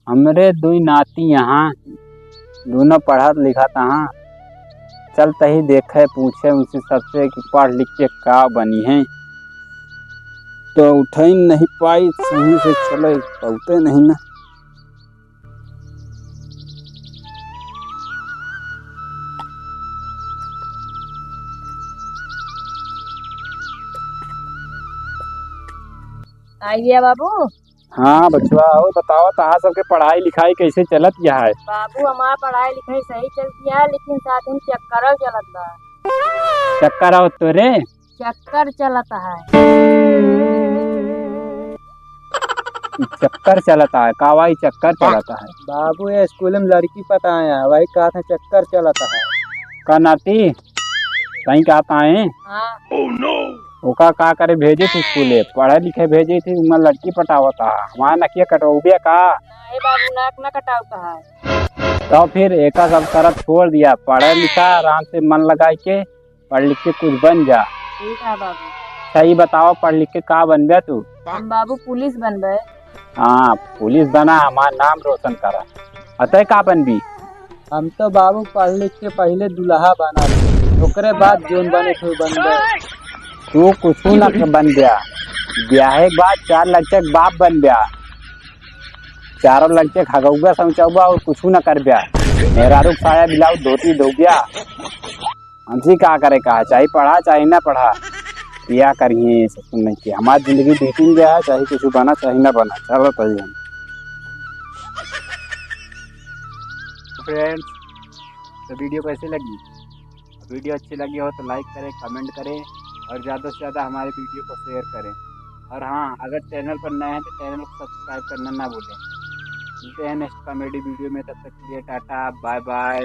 हमरे दुई नाती यहाँ दोनों पढ़त लिखत हाँ। चल तही देखे पूछे उनसे सबसे कि पढ़ लिख के का बनी है। तो उठाई नहीं पाई सही से चले पहुँचे नहीं ना। आइए बाबू। हाँ बचवा हो बताओ तहा सबके पढ़ाई लिखाई कैसे चलत या है। बाबू हमारा पढ़ाई लिखाई सही चलती है लेकिन साथ ही चक्कर चलत बा। चक्कर आओ तोरे चक्कर चलता है। चक्कर चलता है कावाई चक्कर चलता है। बाबू ये स्कूल में लड़की पता आया वही कहा था चक्कर चलता है। का नाती कहीं कहता है हाँ। ओका का करे भेजे थी स्कूले पढ़े लिखे भेजे थी उमर लड़की पटावता हमारा नकिया कटोबिया का। नहीं बाबू नाक ना कटाव का है। तो फिर एक सब तरफ छोड़ दिया पढ़े लिखा आराम से मन लगा के पढ़ लिख के कुछ बन जा। ठीक है बाबू। सही बताओ पढ़ लिख के का बन गया तू। हम बाबू पुलिस बन गए। हाँ पुलिस बना हमारा नाम रोशन करा। अतः का बन भी हम तो बाबू पढ़ लिख के पहले दुल्हा बना ओकरे बाद जोन बने थे बन गए। तू कुछ न बन गया ब्याहे के बाद 4 लड़के बाप बन गया। चारों लड़के खगौगा समझौगा और कुछ न कर गया। मेरा रुख साया बिलाऊ धोती धो गया। हमसे का करे कहा चाहे पढ़ा चाहे ना पढ़ा क्या करिए सुन नहीं किया हमारी जिंदगी बीती गया है चाहे कुछ बना चाहे ना बना। चलो तही हम फ्रेंड्स तो वीडियो कैसे लगी। वीडियो अच्छी लगी हो तो लाइक करें कमेंट करें और ज़्यादा से ज़्यादा हमारे वीडियो को शेयर करें। और हाँ अगर चैनल पर नए हैं तो चैनल को सब्सक्राइब करना ना भूलें। मिलते हैं नेक्स्ट कॉमेडी वीडियो में तब तक के लिए टाटा बाय बाय।